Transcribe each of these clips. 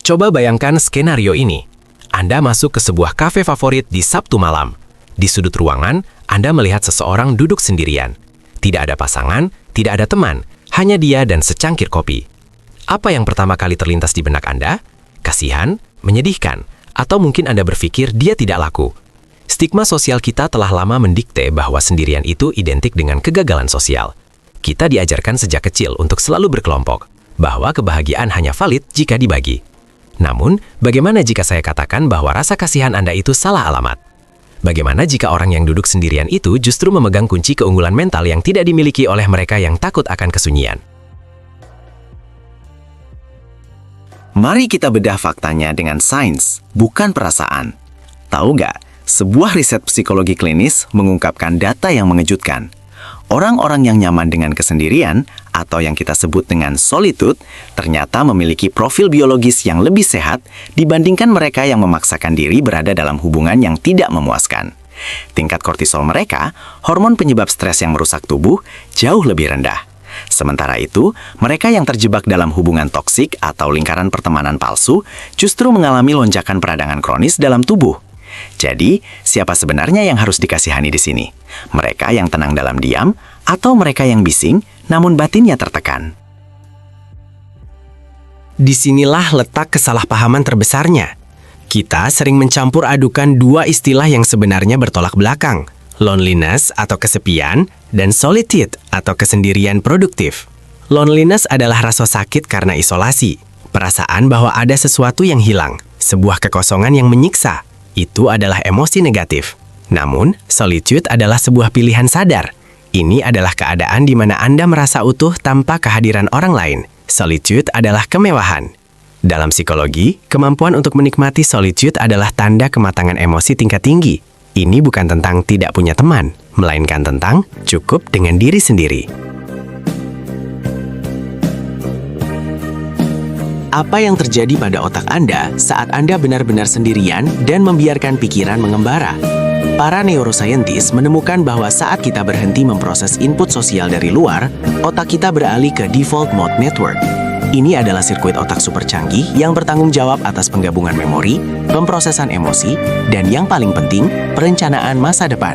Coba bayangkan skenario ini. Anda masuk ke sebuah kafe favorit di Sabtu malam. Di sudut ruangan, Anda melihat seseorang duduk sendirian. Tidak ada pasangan, tidak ada teman, hanya dia dan secangkir kopi. Apa yang pertama kali terlintas di benak Anda? Kasihan, menyedihkan, atau mungkin Anda berpikir dia tidak laku. Stigma sosial kita telah lama mendikte bahwa sendirian itu identik dengan kegagalan sosial. Kita diajarkan sejak kecil untuk selalu berkelompok, bahwa kebahagiaan hanya valid jika dibagi. Namun, bagaimana jika saya katakan bahwa rasa kasihan Anda itu salah alamat? Bagaimana jika orang yang duduk sendirian itu justru memegang kunci keunggulan mental yang tidak dimiliki oleh mereka yang takut akan kesunyian? Mari kita bedah faktanya dengan sains, bukan perasaan. Tahu nggak, sebuah riset psikologi klinis mengungkapkan data yang mengejutkan. Orang-orang yang nyaman dengan kesendirian, atau yang kita sebut dengan solitude, ternyata memiliki profil biologis yang lebih sehat dibandingkan mereka yang memaksakan diri berada dalam hubungan yang tidak memuaskan. Tingkat kortisol mereka, hormon penyebab stres yang merusak tubuh, jauh lebih rendah. Sementara itu, mereka yang terjebak dalam hubungan toksik atau lingkaran pertemanan palsu justru mengalami lonjakan peradangan kronis dalam tubuh. Jadi, siapa sebenarnya yang harus dikasihani di sini? Mereka yang tenang dalam diam, atau mereka yang bising, namun batinnya tertekan? Disinilah letak kesalahpahaman terbesarnya. Kita sering mencampur adukan dua istilah yang sebenarnya bertolak belakang, loneliness atau kesepian, dan solitude atau kesendirian produktif. Loneliness adalah rasa sakit karena isolasi, perasaan bahwa ada sesuatu yang hilang, sebuah kekosongan yang menyiksa. Itu adalah emosi negatif. Namun, solitude adalah sebuah pilihan sadar. Ini adalah keadaan di mana Anda merasa utuh tanpa kehadiran orang lain. Solitude adalah kemewahan. Dalam psikologi, kemampuan untuk menikmati solitude adalah tanda kematangan emosi tingkat tinggi. Ini bukan tentang tidak punya teman, melainkan tentang cukup dengan diri sendiri. Apa yang terjadi pada otak Anda saat Anda benar-benar sendirian dan membiarkan pikiran mengembara? Para neuroscientist menemukan bahwa saat kita berhenti memproses input sosial dari luar, otak kita beralih ke default mode network. Ini adalah sirkuit otak super canggih yang bertanggung jawab atas penggabungan memori, pemrosesan emosi, dan yang paling penting, perencanaan masa depan.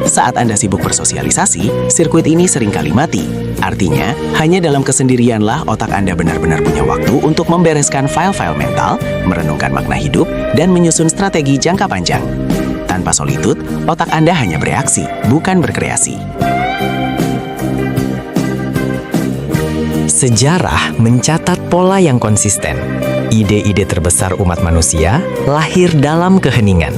Saat Anda sibuk bersosialisasi, sirkuit ini seringkali mati. Artinya, hanya dalam kesendirianlah otak Anda benar-benar punya waktu untuk membereskan file-file mental, merenungkan makna hidup, dan menyusun strategi jangka panjang. Tanpa solitude, otak Anda hanya bereaksi, bukan berkreasi. Sejarah mencatat pola yang konsisten. Ide-ide terbesar umat manusia lahir dalam keheningan.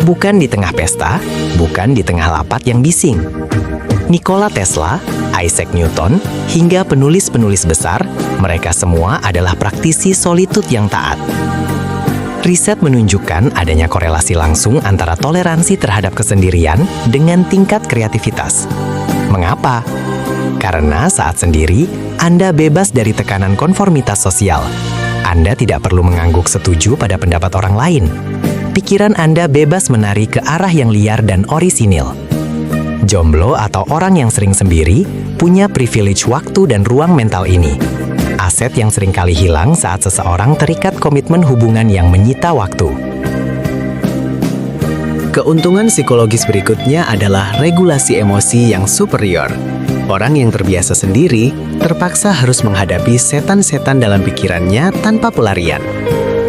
Bukan di tengah pesta, bukan di tengah lapat yang bising. Nikola Tesla, Isaac Newton, hingga penulis-penulis besar, mereka semua adalah praktisi solitude yang taat. Riset menunjukkan adanya korelasi langsung antara toleransi terhadap kesendirian dengan tingkat kreativitas. Mengapa? Karena saat sendiri, Anda bebas dari tekanan konformitas sosial. Anda tidak perlu mengangguk setuju pada pendapat orang lain. Pikiran Anda bebas menari ke arah yang liar dan orisinil. Jomblo atau orang yang sering sendiri punya privilege waktu dan ruang mental ini. Aset yang seringkali hilang saat seseorang terikat komitmen hubungan yang menyita waktu. Keuntungan psikologis berikutnya adalah regulasi emosi yang superior. Orang yang terbiasa sendiri terpaksa harus menghadapi setan-setan dalam pikirannya tanpa pelarian.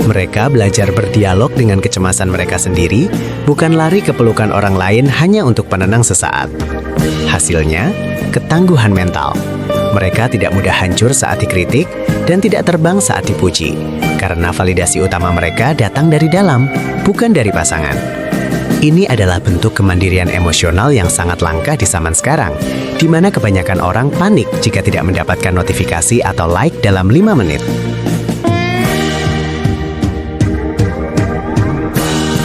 Mereka belajar berdialog dengan kecemasan mereka sendiri, bukan lari ke pelukan orang lain hanya untuk penenang sesaat. Hasilnya, ketangguhan mental. Mereka tidak mudah hancur saat dikritik dan tidak terbang saat dipuji, karena validasi utama mereka datang dari dalam, bukan dari pasangan. Ini adalah bentuk kemandirian emosional yang sangat langka di zaman sekarang, di mana kebanyakan orang panik jika tidak mendapatkan notifikasi atau like dalam 5 menit.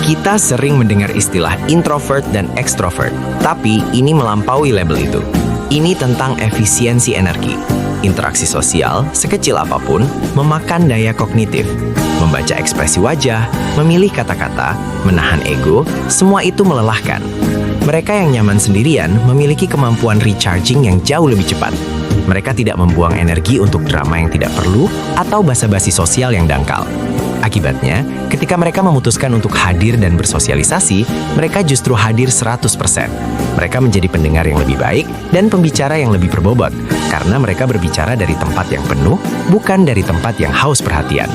Kita sering mendengar istilah introvert dan extrovert, tapi ini melampaui label itu. Ini tentang efisiensi energi. Interaksi sosial, sekecil apapun, memakan daya kognitif. Membaca ekspresi wajah, memilih kata-kata, menahan ego, semua itu melelahkan. Mereka yang nyaman sendirian memiliki kemampuan recharging yang jauh lebih cepat. Mereka tidak membuang energi untuk drama yang tidak perlu atau basa-basi sosial yang dangkal. Akibatnya, ketika mereka memutuskan untuk hadir dan bersosialisasi, mereka justru hadir 100%. Mereka menjadi pendengar yang lebih baik dan pembicara yang lebih berbobot, karena mereka berbicara dari tempat yang penuh, bukan dari tempat yang haus perhatian.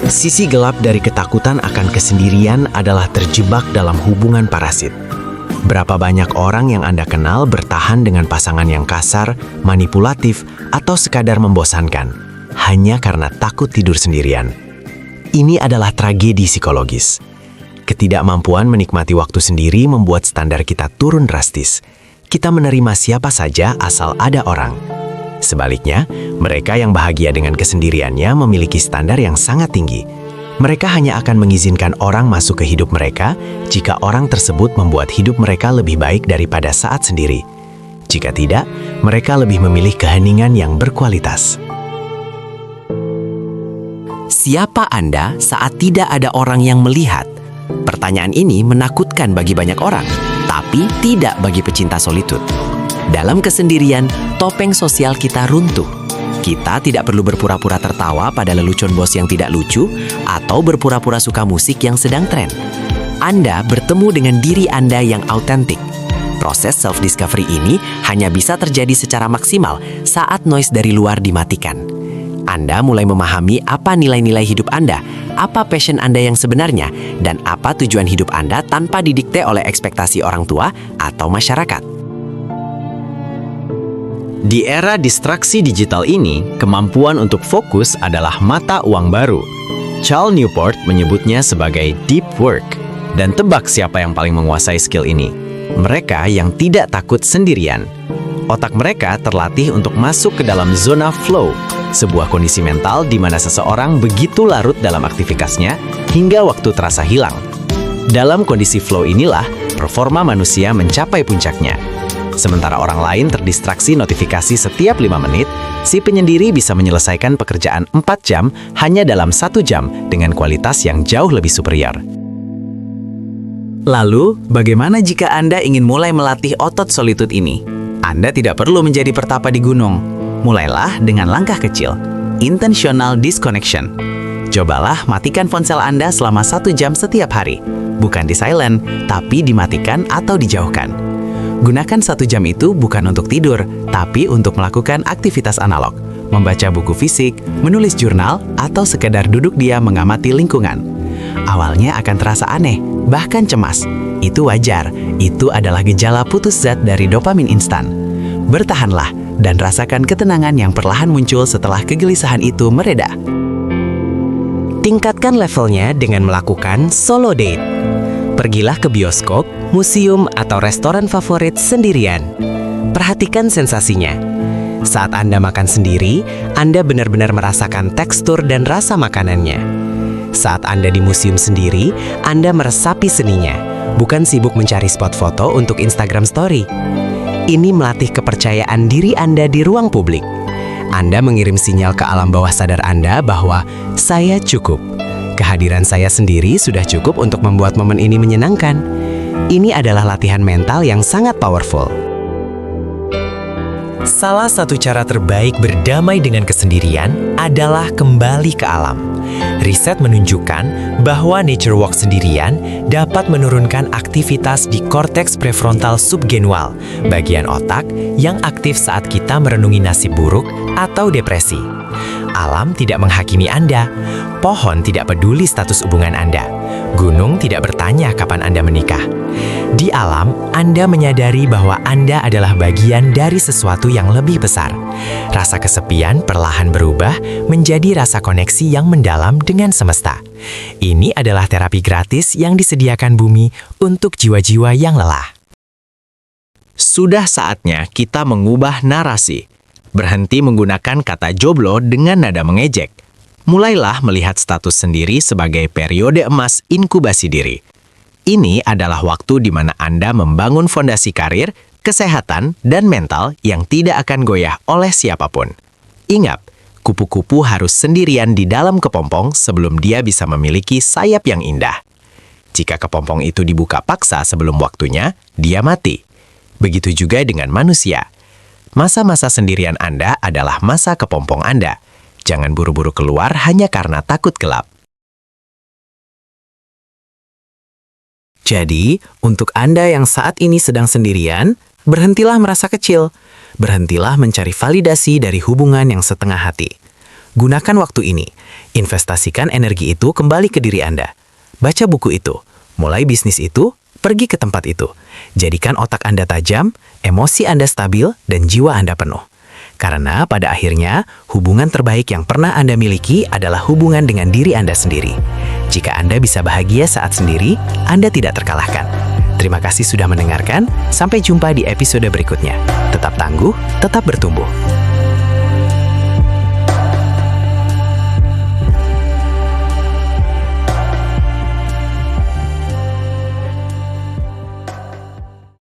Sisi gelap dari ketakutan akan kesendirian adalah terjebak dalam hubungan parasit. Berapa banyak orang yang Anda kenal bertahan dengan pasangan yang kasar, manipulatif, atau sekadar membosankan, hanya karena takut tidur sendirian. Ini adalah tragedi psikologis. Ketidakmampuan menikmati waktu sendiri membuat standar kita turun drastis. Kita menerima siapa saja asal ada orang. Sebaliknya, mereka yang bahagia dengan kesendiriannya memiliki standar yang sangat tinggi. Mereka hanya akan mengizinkan orang masuk ke hidup mereka jika orang tersebut membuat hidup mereka lebih baik daripada saat sendiri. Jika tidak, mereka lebih memilih keheningan yang berkualitas. Siapa Anda saat tidak ada orang yang melihat? Pertanyaan ini menakutkan bagi banyak orang, tapi tidak bagi pecinta solitud. Dalam kesendirian, topeng sosial kita runtuh. Kita tidak perlu berpura-pura tertawa pada lelucon bos yang tidak lucu atau berpura-pura suka musik yang sedang tren. Anda bertemu dengan diri Anda yang autentik. Proses self-discovery ini hanya bisa terjadi secara maksimal saat noise dari luar dimatikan. Anda mulai memahami apa nilai-nilai hidup Anda, apa passion Anda yang sebenarnya, dan apa tujuan hidup Anda tanpa didikte oleh ekspektasi orang tua atau masyarakat. Di era distraksi digital ini, kemampuan untuk fokus adalah mata uang baru. Cal Newport menyebutnya sebagai deep work. Dan tebak siapa yang paling menguasai skill ini? Mereka yang tidak takut sendirian. Otak mereka terlatih untuk masuk ke dalam zona flow, sebuah kondisi mental di mana seseorang begitu larut dalam aktivitasnya hingga waktu terasa hilang. Dalam kondisi flow inilah, performa manusia mencapai puncaknya. Sementara orang lain terdistraksi notifikasi setiap 5 menit, si penyendiri bisa menyelesaikan pekerjaan 4 jam hanya dalam 1 jam dengan kualitas yang jauh lebih superior. Lalu, bagaimana jika Anda ingin mulai melatih otot solitud ini? Anda tidak perlu menjadi pertapa di gunung. Mulailah dengan langkah kecil, intentional disconnection. Cobalah matikan ponsel Anda selama 1 jam setiap hari. Bukan di silent, tapi dimatikan atau dijauhkan. Gunakan 1 jam itu bukan untuk tidur, tapi untuk melakukan aktivitas analog, membaca buku fisik, menulis jurnal, atau sekedar duduk diam mengamati lingkungan. Awalnya akan terasa aneh, bahkan cemas. Itu wajar, itu adalah gejala putus zat dari dopamin instan. Bertahanlah dan rasakan ketenangan yang perlahan muncul setelah kegelisahan itu mereda. Tingkatkan levelnya dengan melakukan solo date. Pergilah ke bioskop, museum, atau restoran favorit sendirian. Perhatikan sensasinya. Saat Anda makan sendiri, Anda benar-benar merasakan tekstur dan rasa makanannya. Saat Anda di museum sendiri, Anda meresapi seninya, bukan sibuk mencari spot foto untuk Instagram Story. Ini melatih kepercayaan diri Anda di ruang publik. Anda mengirim sinyal ke alam bawah sadar Anda bahwa saya cukup. Kehadiran saya sendiri sudah cukup untuk membuat momen ini menyenangkan. Ini adalah latihan mental yang sangat powerful. Salah satu cara terbaik berdamai dengan kesendirian adalah kembali ke alam. Riset menunjukkan bahwa nature walk sendirian dapat menurunkan aktivitas di korteks prefrontal subgenual, bagian otak yang aktif saat kita merenungi nasib buruk atau depresi. Alam tidak menghakimi Anda. Pohon tidak peduli status hubungan Anda. Gunung tidak bertanya kapan Anda menikah. Di alam, Anda menyadari bahwa Anda adalah bagian dari sesuatu yang lebih besar. Rasa kesepian perlahan berubah menjadi rasa koneksi yang mendalam dengan semesta. Ini adalah terapi gratis yang disediakan bumi untuk jiwa-jiwa yang lelah. Sudah saatnya kita mengubah narasi. Berhenti menggunakan kata jomblo dengan nada mengejek. Mulailah melihat status sendiri sebagai periode emas inkubasi diri. Ini adalah waktu di mana Anda membangun fondasi karir, kesehatan, dan mental yang tidak akan goyah oleh siapapun. Ingat, kupu-kupu harus sendirian di dalam kepompong sebelum dia bisa memiliki sayap yang indah. Jika kepompong itu dibuka paksa sebelum waktunya, dia mati. Begitu juga dengan manusia. Masa-masa sendirian Anda adalah masa kepompong Anda. Jangan buru-buru keluar hanya karena takut gelap. Jadi, untuk Anda yang saat ini sedang sendirian, berhentilah merasa kecil. Berhentilah mencari validasi dari hubungan yang setengah hati. Gunakan waktu ini. Investasikan energi itu kembali ke diri Anda. Baca buku itu. Mulai bisnis itu, pergi ke tempat itu. Jadikan otak Anda tajam, emosi Anda stabil, dan jiwa Anda penuh. Karena pada akhirnya, hubungan terbaik yang pernah Anda miliki adalah hubungan dengan diri Anda sendiri. Jika Anda bisa bahagia saat sendiri, Anda tidak terkalahkan. Terima kasih sudah mendengarkan. Sampai jumpa di episode berikutnya. Tetap tangguh, tetap bertumbuh.